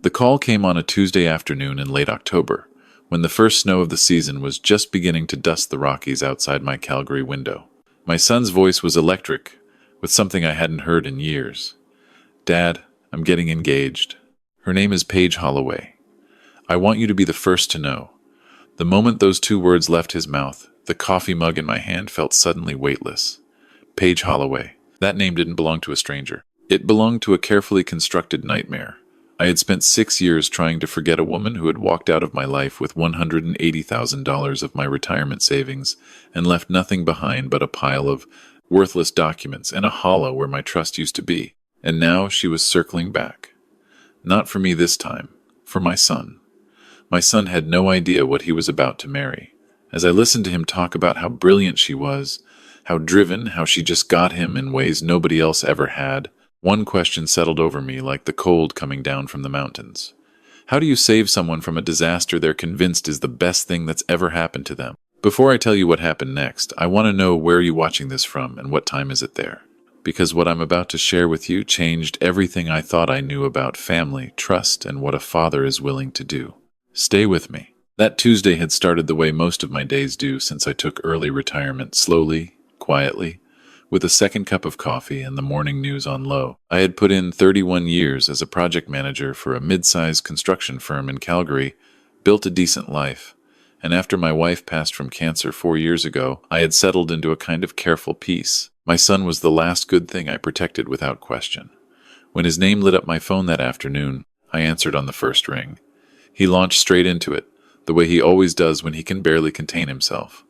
The call came on a Tuesday afternoon in late October, when the first snow of the season was just beginning to dust the Rockies outside my Calgary window. My son's voice was electric, with something I hadn't heard in years. "Dad, I'm getting engaged. Her name is Paige Holloway. I want you to be the first to know." The moment those two words left his mouth, the coffee mug in my hand felt suddenly weightless. Paige Holloway. That name didn't belong to a stranger. It belonged to a carefully constructed nightmare. I had spent 6 years trying to forget a woman who had walked out of my life with $180,000 of my retirement savings and left nothing behind but a pile of worthless documents and a hollow where my trust used to be. And now she was circling back. Not for me this time, for my son. My son had no idea what he was about to marry. As I listened to him talk about how brilliant she was, how driven, how she just got him in ways nobody else ever had, one question settled over me like the cold coming down from the mountains. How do you save someone from a disaster they're convinced is the best thing that's ever happened to them? Before I tell you what happened next, I want to know where you're watching this from and what time is it there. Because what I'm about to share with you changed everything I thought I knew about family, trust, and what a father is willing to do. Stay with me. That Tuesday had started the way most of my days do since I took early retirement, slowly, quietly, with a second cup of coffee and the morning news on low. I had put in 31 years as a project manager for a mid-sized construction firm in Calgary, built a decent life, and after my wife passed from cancer 4 years ago, I had settled into a kind of careful peace. My son was the last good thing I protected without question. When his name lit up my phone that afternoon, I answered on the first ring. He launched straight into it, the way he always does when he can barely contain himself.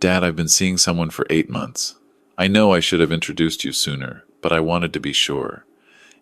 "Dad, I've been seeing someone for 8 months. I know I should have introduced you sooner, but I wanted to be sure.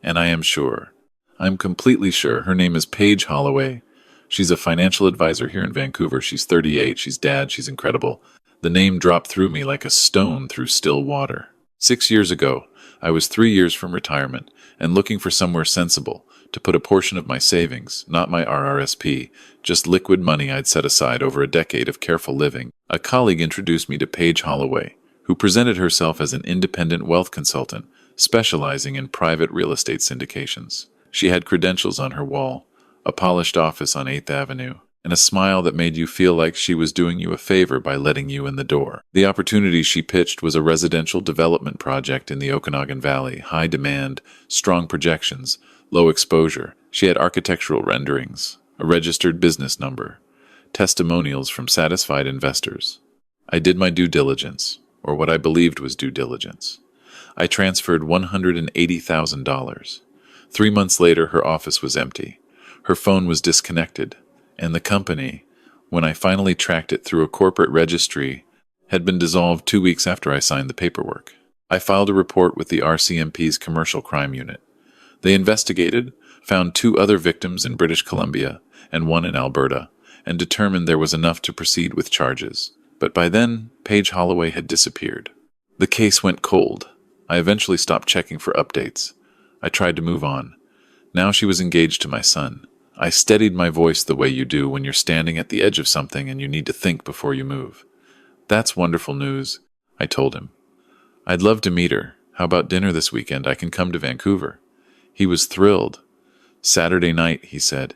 And I am sure. I'm completely sure. Her name is Paige Holloway. She's a financial advisor here in Vancouver. She's 38. She's dad. She's incredible." The name dropped through me like a stone through still water. 6 years ago, I was 3 years from retirement and looking for somewhere sensible to put a portion of my savings, not my RRSP, just liquid money I'd set aside over a decade of careful living. A colleague introduced me to Paige Holloway, who presented herself as an independent wealth consultant, specializing in private real estate syndications. She had credentials on her wall, a polished office on 8th Avenue, and a smile that made you feel like she was doing you a favor by letting you in the door. The opportunity she pitched was a residential development project in the Okanagan Valley, high demand, strong projections, low exposure. She had architectural renderings, a registered business number, testimonials from satisfied investors. I did my due diligence, or what I believed was due diligence. I transferred $180,000. 3 months later, her office was empty. Her phone was disconnected, and the company, when I finally tracked it through a corporate registry, had been dissolved 2 weeks after I signed the paperwork. I filed a report with the RCMP's Commercial Crime Unit. They investigated, found 2 other victims in British Columbia and 1 in Alberta, and determined there was enough to proceed with charges. But by then, Paige Holloway had disappeared. The case went cold. I eventually stopped checking for updates. I tried to move on. Now she was engaged to my son. I steadied my voice the way you do when you're standing at the edge of something and you need to think before you move. "That's wonderful news," I told him. "I'd love to meet her. How about dinner this weekend? I can come to Vancouver." He was thrilled. "Saturday night," he said.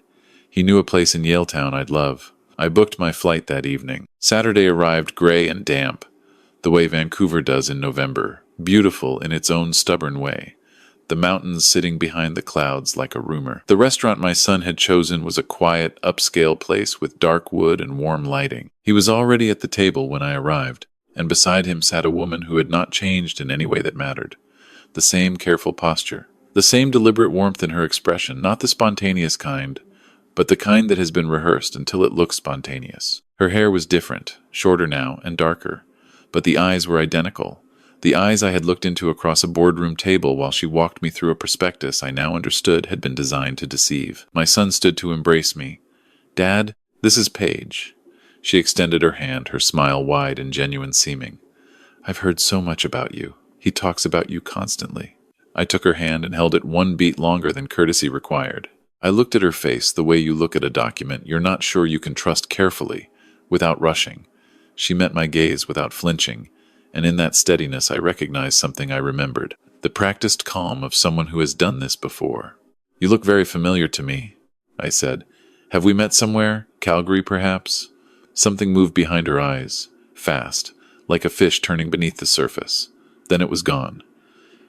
He knew a place in Yaletown I'd love. I booked my flight that evening. Saturday arrived gray and damp, the way Vancouver does in November, beautiful in its own stubborn way. The mountains sitting behind the clouds like a rumor. The restaurant my son had chosen was a quiet, upscale place with dark wood and warm lighting. He was already at the table when I arrived, and beside him sat a woman who had not changed in any way that mattered. The same careful posture, the same deliberate warmth in her expression, not the spontaneous kind, but the kind that has been rehearsed until it looks spontaneous. Her hair was different, shorter now and darker, but the eyes were identical. The eyes I had looked into across a boardroom table while she walked me through a prospectus I now understood had been designed to deceive. My son stood to embrace me. "Dad, this is Paige." She extended her hand, her smile wide and genuine seeming. "I've heard so much about you. He talks about you constantly." I took her hand and held it 1 beat longer than courtesy required. I looked at her face the way you look at a document you're not sure you can trust carefully, without rushing. She met my gaze without flinching, and in that steadiness I recognized something I remembered, the practiced calm of someone who has done this before. "You look very familiar to me." I said. Have we met somewhere? Calgary, perhaps? Something moved behind her eyes, fast, like a fish turning beneath the surface. Then it was gone.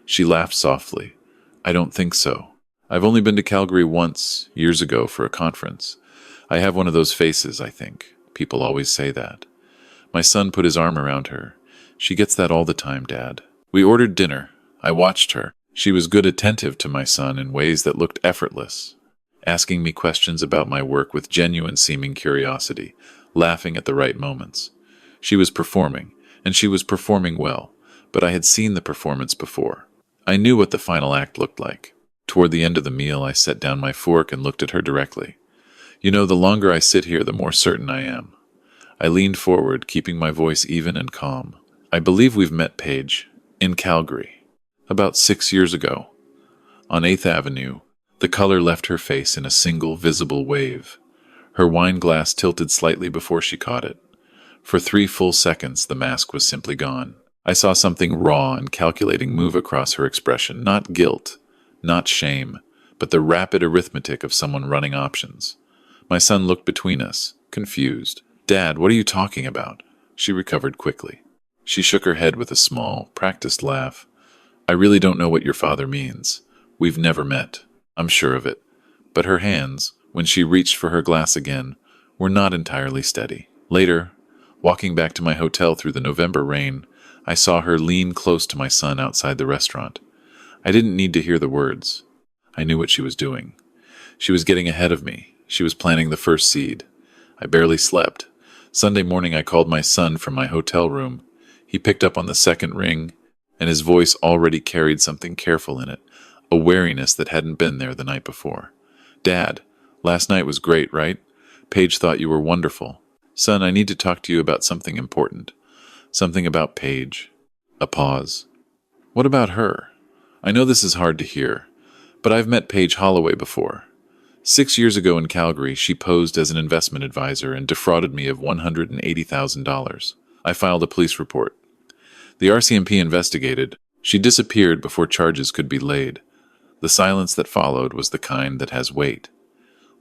She laughed softly. I don't think so. I've only been to Calgary once, years ago, for a conference. I have one of those faces, I think. People always say that. My son put his arm around her. She gets that all the time, Dad. We ordered dinner. I watched her. She was good attentive to my son in ways that looked effortless, asking me questions about my work with genuine seeming curiosity, laughing at the right moments. She was performing, and she was performing well, but I had seen the performance before. I knew what the final act looked like. Toward the end of the meal, I set down my fork and looked at her directly. You know, the longer I sit here, the more certain I am. I leaned forward, keeping my voice even and calm. I believe we've met Paige, in Calgary, about 6 years ago. On 8th Avenue, the color left her face in a single visible wave. Her wine glass tilted slightly before she caught it. For 3 full seconds, the mask was simply gone. I saw something raw and calculating move across her expression, not guilt, not shame, but the rapid arithmetic of someone running options. My son looked between us, confused. Dad, what are you talking about? She recovered quickly. She shook her head with a small, practiced laugh. I really don't know what your father means. We've never met. I'm sure of it. But her hands, when she reached for her glass again, were not entirely steady. Later, walking back to my hotel through the November rain, I saw her lean close to my son outside the restaurant. I didn't need to hear the words. I knew what she was doing. She was getting ahead of me. She was planting the first seed. I barely slept. Sunday morning I called my son from my hotel room. He picked up on the second ring, and his voice already carried something careful in it, a wariness that hadn't been there the night before. Dad, last night was great, right? Paige thought you were wonderful. Son, I need to talk to you about something important. Something about Paige. A pause. What about her? I know this is hard to hear, but I've met Paige Holloway before. 6 years ago in Calgary, she posed as an investment advisor and defrauded me of $180,000. I filed a police report. The RCMP investigated. She disappeared before charges could be laid. The silence that followed was the kind that has weight.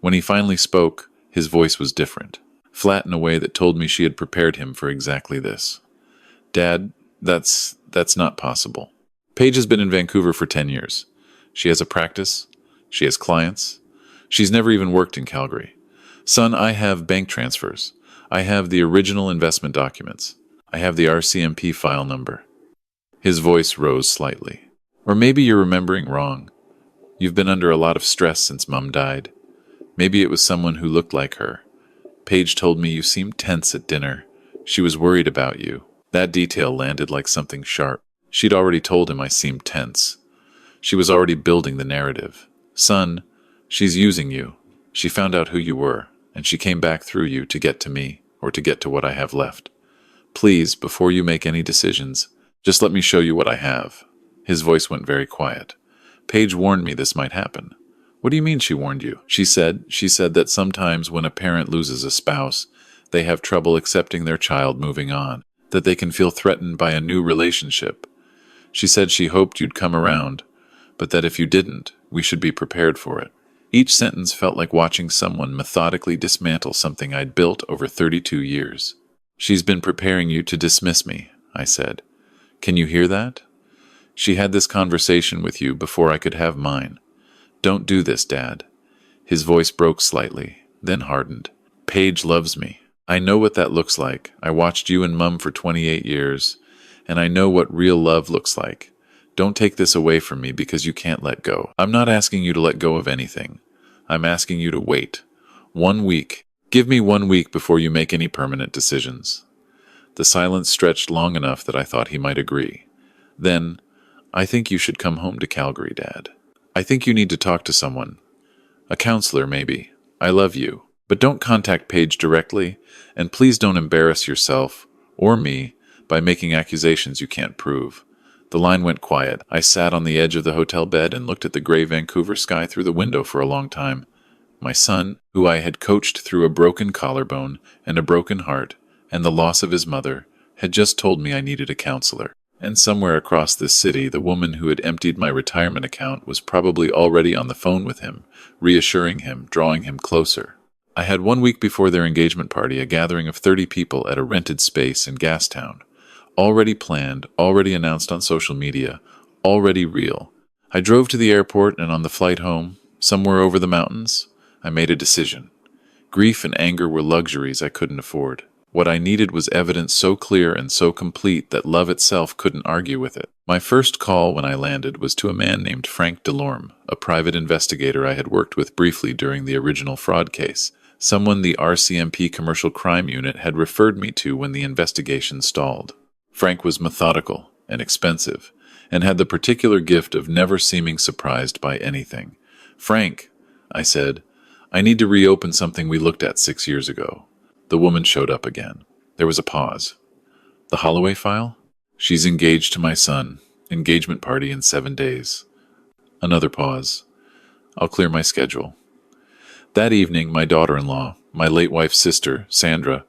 When he finally spoke, his voice was different, flat in a way that told me she had prepared him for exactly this. Dad, that's not possible. Paige has been in Vancouver for 10 years. She has a practice. She has clients. She's never even worked in Calgary. Son, I have bank transfers. I have the original investment documents. I have the RCMP file number. His voice rose slightly. Or maybe you're remembering wrong. You've been under a lot of stress since Mum died. Maybe it was someone who looked like her. Paige told me you seemed tense at dinner. She was worried about you. That detail landed like something sharp. She'd already told him I seemed tense. She was already building the narrative. Son, she's using you. She found out who you were, and she came back through you to get to me, or to get to what I have left. Please, before you make any decisions, just let me show you what I have. His voice went very quiet. Paige warned me this might happen. What do you mean she warned you? She said that sometimes when a parent loses a spouse, they have trouble accepting their child moving on, that they can feel threatened by a new relationship. She said she hoped you'd come around, but that if you didn't, we should be prepared for it. Each sentence felt like watching someone methodically dismantle something I'd built over 32 years. She's been preparing you to dismiss me, I said. Can you hear that? She had this conversation with you before I could have mine. Don't do this, Dad. His voice broke slightly, then hardened. Paige loves me. I know what that looks like. I watched you and Mum for 28 years, and I know what real love looks like. Don't take this away from me because you can't let go. I'm not asking you to let go of anything. I'm asking you to wait. 1 week. Give me 1 week before you make any permanent decisions. The silence stretched long enough that I thought he might agree. Then, I think you should come home to Calgary, Dad. I think you need to talk to someone. A counselor, maybe. I love you. But don't contact Paige directly, and please don't embarrass yourself, or me, by making accusations you can't prove. The line went quiet. I sat on the edge of the hotel bed and looked at the gray Vancouver sky through the window for a long time. My son, who I had coached through a broken collarbone and a broken heart and the loss of his mother, had just told me I needed a counselor. And somewhere across this city, the woman who had emptied my retirement account was probably already on the phone with him, reassuring him, drawing him closer. I had 1 week before their engagement party a gathering of 30 people at a rented space in Gastown. Already planned, already announced on social media, already real. I drove to the airport, and on the flight home, somewhere over the mountains, I made a decision. Grief and anger were luxuries I couldn't afford. What I needed was evidence so clear and so complete that love itself couldn't argue with it. My first call when I landed was to a man named Frank Delorme, a private investigator I had worked with briefly during the original fraud case, someone the RCMP Commercial Crime Unit had referred me to when the investigation stalled. Frank was methodical and expensive, and had the particular gift of never seeming surprised by anything. "Frank," I said, "I need to reopen something we looked at 6 years ago." The woman showed up again. There was a pause. "The Holloway file? She's engaged to my son. Engagement party in 7 days." Another pause. "I'll clear my schedule." That evening, my daughter-in-law, my late wife's sister, Sandra,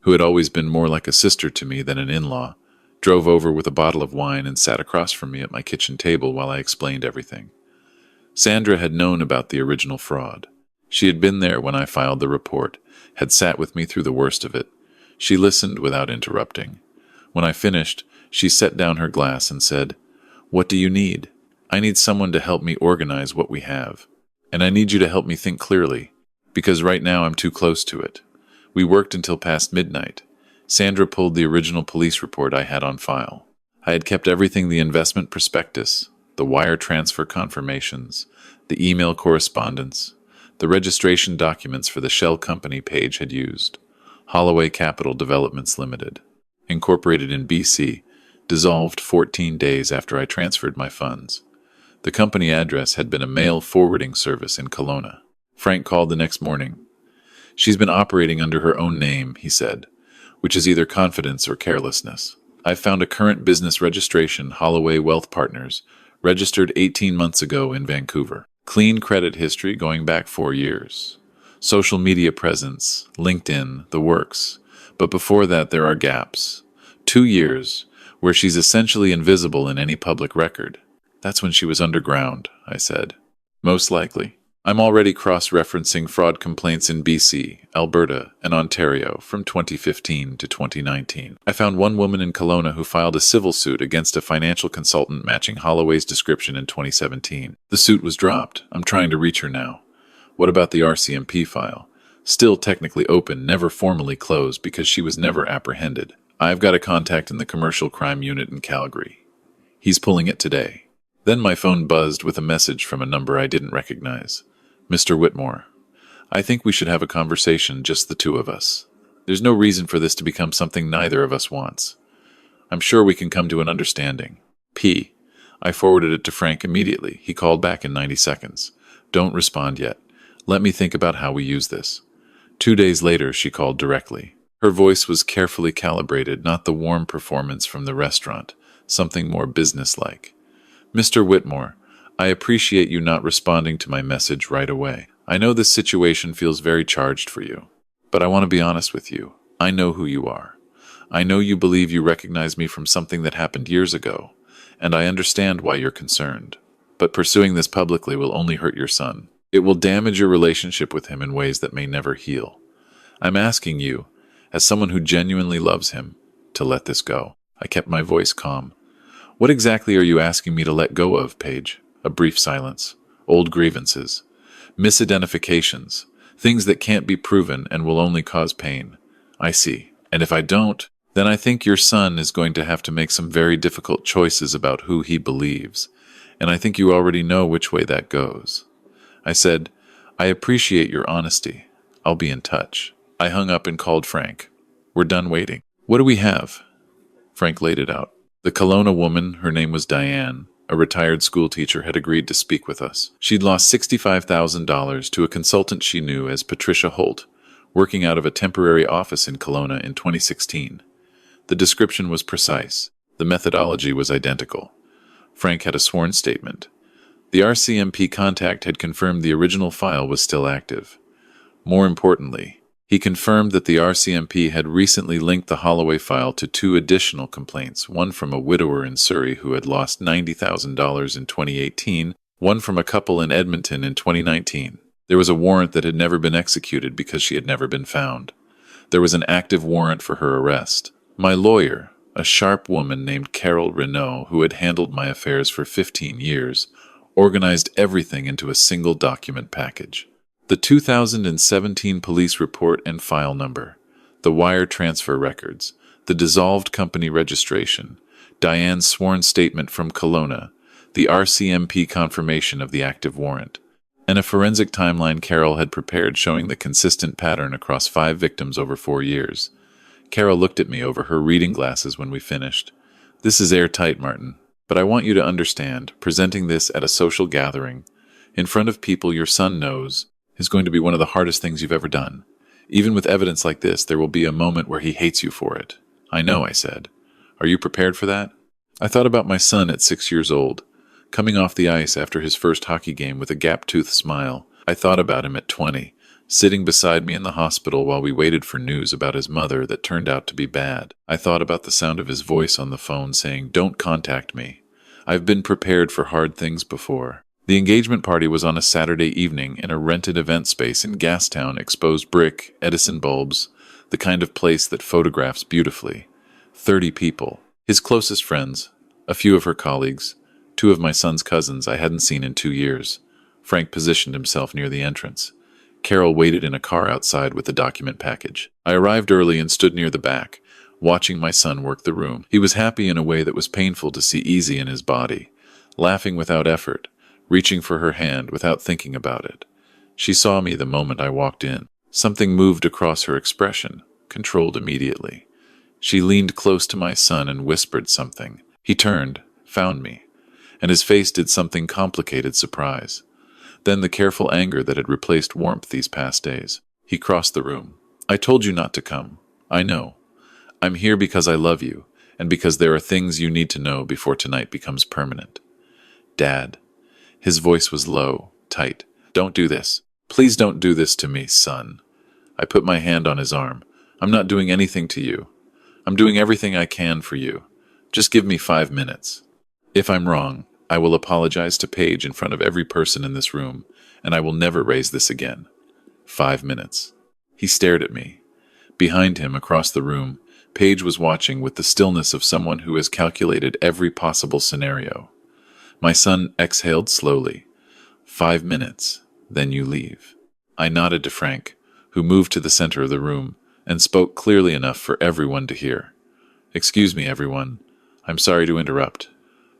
who had always been more like a sister to me than an in-law, drove over with a bottle of wine and sat across from me at my kitchen table while I explained everything. Sandra had known about the original fraud. She had been there when I filed the report, had sat with me through the worst of it. She listened without interrupting. When I finished, she set down her glass and said, "What do you need? I need someone to help me organize what we have. And I need you to help me think clearly, because right now I'm too close to it." We worked until past midnight. Sandra pulled the original police report I had on file. I had kept everything: the investment prospectus, the wire transfer confirmations, the email correspondence, the registration documents for the shell company Page had used. Holloway Capital Developments Limited, incorporated in BC, dissolved 14 days after I transferred my funds. The company address had been a mail forwarding service in Kelowna. Frank called the next morning. "She's been operating under her own name," he said, "which is either confidence or carelessness. I've found a current business registration, Holloway Wealth Partners, registered 18 months ago in Vancouver. Clean credit history going back 4 years. Social media presence, LinkedIn, the works. But before that there are gaps. 2 years, where she's essentially invisible in any public record." "That's when she was underground," I said. "Most likely. I'm already cross-referencing fraud complaints in BC, Alberta, and Ontario from 2015 to 2019. I found one woman in Kelowna who filed a civil suit against a financial consultant matching Holloway's description in 2017. The suit was dropped. I'm trying to reach her now." "What about the RCMP file?" "Still technically open, never formally closed because she was never apprehended. I've got a contact in the Commercial Crime Unit in Calgary. He's pulling it today." Then my phone buzzed with a message from a number I didn't recognize. "Mr. Whitmore, I think we should have a conversation, just the two of us. There's no reason for this to become something neither of us wants. I'm sure we can come to an understanding. P." I forwarded it to Frank immediately. He called back in 90 seconds. "Don't respond yet. Let me think about how we use this." 2 days later, she called directly. Her voice was carefully calibrated, not the warm performance from the restaurant, something more businesslike. "Mr. Whitmore, I appreciate you not responding to my message right away. I know this situation feels very charged for you, but I want to be honest with you. I know who you are. I know you believe you recognize me from something that happened years ago, and I understand why you're concerned. But pursuing this publicly will only hurt your son. It will damage your relationship with him in ways that may never heal. I'm asking you, as someone who genuinely loves him, to let this go." I kept my voice calm. "What exactly are you asking me to let go of, Paige?" A brief silence. "Old grievances. Misidentifications. Things that can't be proven and will only cause pain." "I see. And if I don't, then I think your son is going to have to make some very difficult choices about who he believes. And I think you already know which way that goes." I said, "I appreciate your honesty. I'll be in touch." I hung up and called Frank. "We're done waiting. What do we have?" Frank laid it out. The Kelowna woman, her name was Diane, a retired school teacher, had agreed to speak with us. She'd lost $65,000 to a consultant she knew as Patricia Holt, working out of a temporary office in Kelowna in 2016. The description was precise. The methodology was identical. Frank had a sworn statement. The RCMP contact had confirmed the original file was still active. More importantly, He confirmed that the RCMP had recently linked the Holloway file to two additional complaints, one from a widower in Surrey who had lost $90,000 in 2018, one from a couple in Edmonton in 2019. There was a warrant that had never been executed because she had never been found. There was an active warrant for her arrest. My lawyer, a sharp woman named Carol Renault, who had handled my affairs for 15 years, organized everything into a single document package. The 2017 police report and file number, the wire transfer records, the dissolved company registration, Diane's sworn statement from Kelowna, the RCMP confirmation of the active warrant, and a forensic timeline Carol had prepared showing the consistent pattern across 5 victims over 4 years. Carol looked at me over her reading glasses when we finished. "This is airtight, Martin, but I want you to understand, presenting this at a social gathering, in front of people your son knows, is going to be one of the hardest things you've ever done. Even with evidence like this, there will be a moment where he hates you for it." "I know," I said. "Are you prepared for that?" I thought about my son at 6 years old, coming off the ice after his first hockey game with a gap-toothed smile. I thought about him at 20, sitting beside me in the hospital while we waited for news about his mother that turned out to be bad. I thought about the sound of his voice on the phone saying, "Don't contact me. I've been prepared for hard things before." The engagement party was on a Saturday evening in a rented event space in Gastown, exposed brick, Edison bulbs, the kind of place that photographs beautifully. 30 people. His closest friends, a few of her colleagues, 2 of my son's cousins I hadn't seen in 2 years. Frank positioned himself near the entrance. Carol waited in a car outside with the document package. I arrived early and stood near the back, watching my son work the room. He was happy in a way that was painful to see easy in his body, laughing without effort, reaching for her hand without thinking about it. She saw me the moment I walked in. Something moved across her expression, controlled immediately. She leaned close to my son and whispered something. He turned, found me, and his face did something complicated surprise. Then the careful anger that had replaced warmth these past days. He crossed the room. "I told you not to come. I know. I'm here because I love you, and because there are things you need to know before tonight becomes permanent." "Dad." His voice was low, tight. "Don't do this. Please don't do this to me, son." I put my hand on his arm. "I'm not doing anything to you. I'm doing everything I can for you. Just give me 5 minutes. If I'm wrong, I will apologize to Paige in front of every person in this room, and I will never raise this again. 5 minutes." He stared at me. Behind him, across the room, Paige was watching with the stillness of someone who has calculated every possible scenario. My son exhaled slowly. 5 minutes, then you leave." I nodded to Frank, who moved to the center of the room, and spoke clearly enough for everyone to hear. "Excuse me, everyone. I'm sorry to interrupt.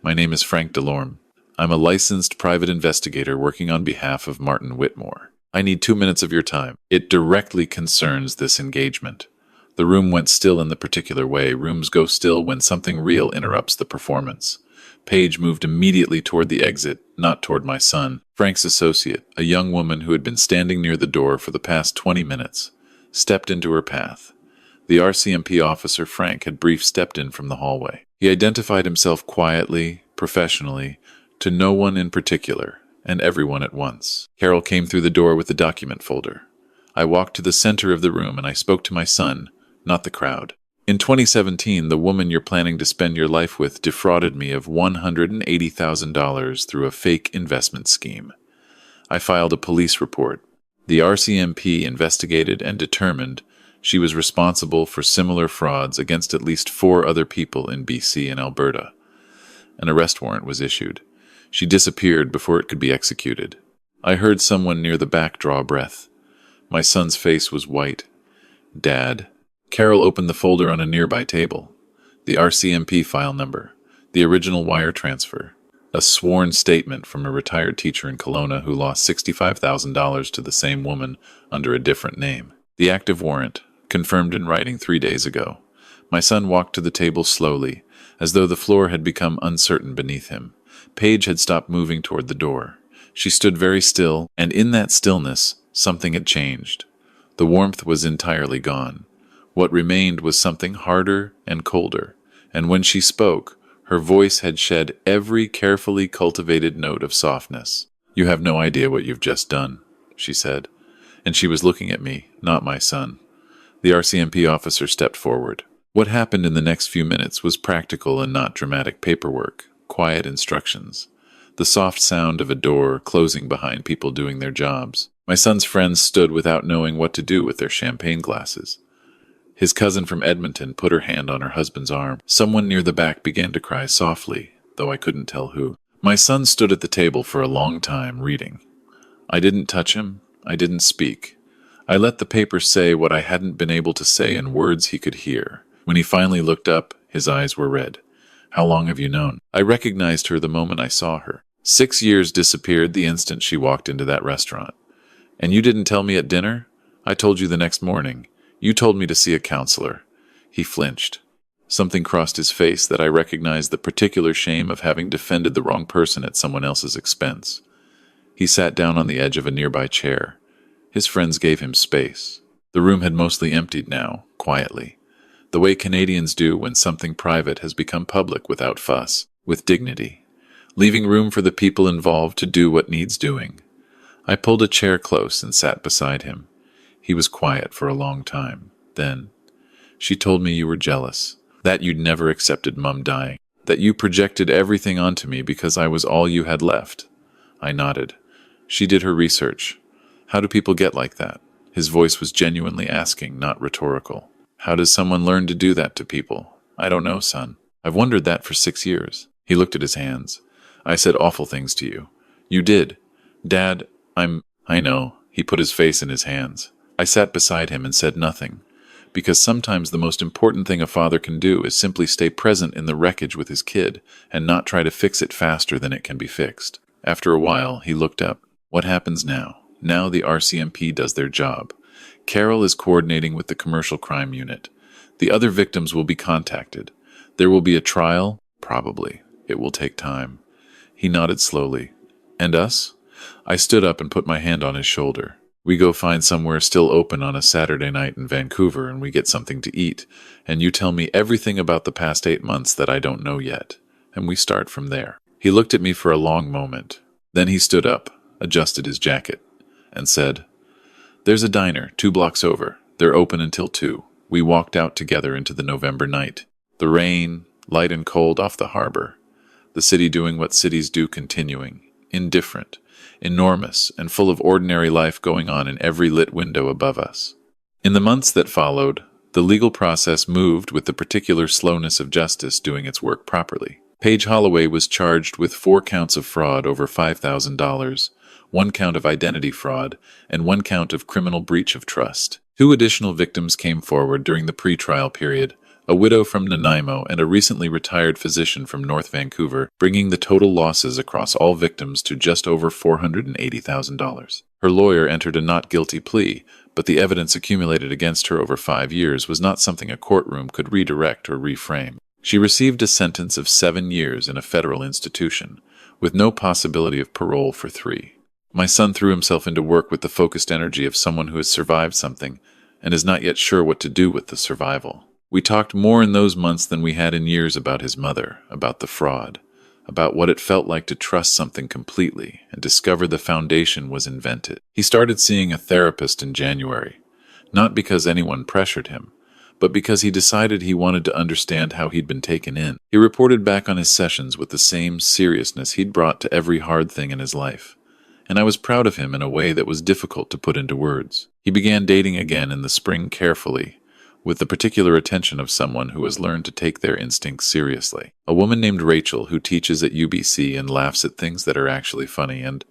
My name is Frank Delorme. I'm a licensed private investigator working on behalf of Martin Whitmore. I need 2 minutes of your time. It directly concerns this engagement." The room went still in the particular way rooms go still when something real interrupts the performance. Paige moved immediately toward the exit, not toward my son. Frank's associate, a young woman who had been standing near the door for the past 20 minutes, stepped into her path. The RCMP officer Frank had brief stepped in from the hallway. He identified himself quietly, professionally, to no one in particular, and everyone at once. Carol came through the door with the document folder. I walked to the center of the room and I spoke to my son, not the crowd. "In 2017, the woman you're planning to spend your life with defrauded me of $180,000 through a fake investment scheme. I filed a police report. The RCMP investigated and determined she was responsible for similar frauds against at least 4 other people in BC and Alberta. An arrest warrant was issued. She disappeared before it could be executed." I heard someone near the back draw a breath. My son's face was white. "Dad." Carol opened the folder on a nearby table. The RCMP file number, the original wire transfer, a sworn statement from a retired teacher in Kelowna who lost $65,000 to the same woman under a different name. The active warrant, confirmed in writing 3 days ago. My son walked to the table slowly, as though the floor had become uncertain beneath him. Paige had stopped moving toward the door. She stood very still, and in that stillness, something had changed. The warmth was entirely gone. What remained was something harder and colder, and when she spoke, her voice had shed every carefully cultivated note of softness. "You have no idea what you've just done," she said. and she was looking at me, not my son. The RCMP officer stepped forward. What happened in the next few minutes was practical and not dramatic paperwork, quiet instructions, the soft sound of a door closing behind people doing their jobs. My son's friends stood without knowing what to do with their champagne glasses. His cousin from Edmonton put her hand on her husband's arm. Someone near the back began to cry softly, though I couldn't tell who. My son stood at the table for a long time, reading. I didn't touch him. I didn't speak. I let the paper say what I hadn't been able to say in words he could hear. When he finally looked up, his eyes were red. How long have you known? I recognized her the moment I saw her. 6 years disappeared the instant she walked into that restaurant. And you didn't tell me at dinner? I told you the next morning. You told me to see a counselor. He flinched. Something crossed his face that I recognized the particular shame of having defended the wrong person at someone else's expense. He sat down on the edge of a nearby chair. His friends gave him space. The room had mostly emptied now, quietly. The way Canadians do when something private has become public without fuss, with dignity, leaving room for the people involved to do what needs doing. I pulled a chair close and sat beside him. He was quiet for a long time. Then, she told me you were jealous, that you'd never accepted Mum dying, that you projected everything onto me because I was all you had left. I nodded. She did her research. How do people get like that? His voice was genuinely asking, not rhetorical. How does someone learn to do that to people? I don't know, son. I've wondered that for 6 years. He looked at his hands. I said awful things to you. You did. Dad, I know. He put his face in his hands. I sat beside him and said nothing, because sometimes the most important thing a father can do is simply stay present in the wreckage with his kid and not try to fix it faster than it can be fixed. After a while, he looked up. What happens now? Now the RCMP does their job. Carol is coordinating with the commercial crime unit. The other victims will be contacted. There will be a trial? Probably. It will take time. He nodded slowly. And us? I stood up and put my hand on his shoulder. We go find somewhere still open on a Saturday night in Vancouver and we get something to eat. And you tell me everything about the past 8 months that I don't know yet. And we start from there. He looked at me for a long moment. Then he stood up, adjusted his jacket, and said, There's a diner 2 blocks over. They're open until 2. We walked out together into the November night. The rain, light and cold off the harbor. The city doing what cities do, continuing. Indifferent, enormous, and full of ordinary life going on in every lit window above us. In the months that followed, the legal process moved with the particular slowness of justice doing its work properly. Paige Holloway was charged with 4 counts of fraud over $5,000, 1 count of identity fraud, and 1 count of criminal breach of trust. 2 additional victims came forward during the pre-trial period, a widow from Nanaimo and a recently retired physician from North Vancouver, bringing the total losses across all victims to just over $480,000. Her lawyer entered a not guilty plea, but the evidence accumulated against her over 5 years was not something a courtroom could redirect or reframe. She received a sentence of 7 years in a federal institution, with no possibility of parole for 3. My son threw himself into work with the focused energy of someone who has survived something and is not yet sure what to do with the survival. We talked more in those months than we had in years about his mother, about the fraud, about what it felt like to trust something completely and discover the foundation was invented. He started seeing a therapist in January, not because anyone pressured him, but because he decided he wanted to understand how he'd been taken in. He reported back on his sessions with the same seriousness he'd brought to every hard thing in his life, and I was proud of him in a way that was difficult to put into words. He began dating again in the spring carefully, with the particular attention of someone who has learned to take their instincts seriously. A woman named Rachel who teaches at UBC and laughs at things that are actually funny and,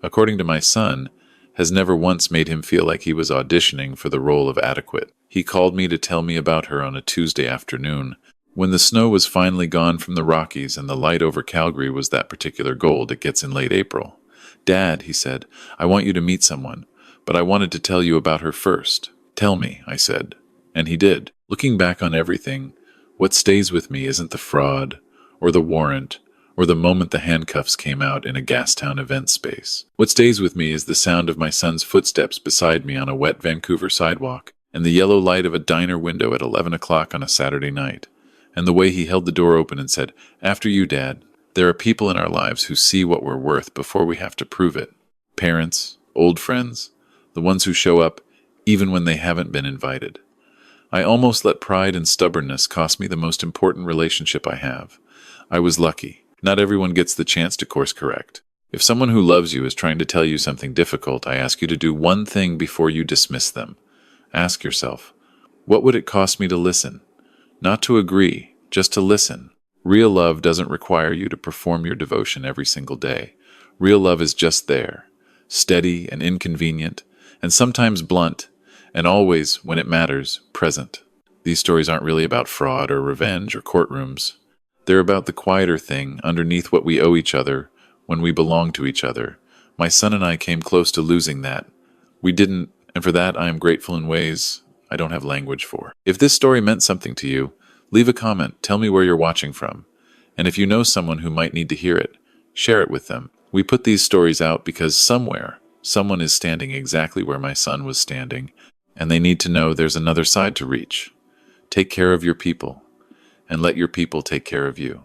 according to my son, has never once made him feel like he was auditioning for the role of adequate. He called me to tell me about her on a Tuesday afternoon, when the snow was finally gone from the Rockies and the light over Calgary was that particular gold it gets in late April. Dad, he said, I want you to meet someone, but I wanted to tell you about her first. Tell me, I said. And he did. Looking back on everything, what stays with me isn't the fraud, or the warrant, or the moment the handcuffs came out in a Gastown event space. What stays with me is the sound of my son's footsteps beside me on a wet Vancouver sidewalk, and the yellow light of a diner window at 11 o'clock on a Saturday night, and the way he held the door open and said, After you, Dad. There are people in our lives who see what we're worth before we have to prove it. Parents, old friends, the ones who show up even when they haven't been invited. I almost let pride and stubbornness cost me the most important relationship I have. I was lucky. Not everyone gets the chance to course correct. If someone who loves you is trying to tell you something difficult, I ask you to do one thing before you dismiss them. Ask yourself, what would it cost me to listen? Not to agree, just to listen. Real love doesn't require you to perform your devotion every single day. Real love is just there, steady and inconvenient, and sometimes blunt, and always, when it matters, present. These stories aren't really about fraud or revenge or courtrooms. They're about the quieter thing underneath what we owe each other when we belong to each other. My son and I came close to losing that. We didn't, and for that I am grateful in ways I don't have language for. If this story meant something to you, leave a comment, tell me where you're watching from. And if you know someone who might need to hear it, share it with them. We put these stories out because somewhere, someone is standing exactly where my son was standing, and they need to know there's another side to reach. Take care of your people, and let your people take care of you.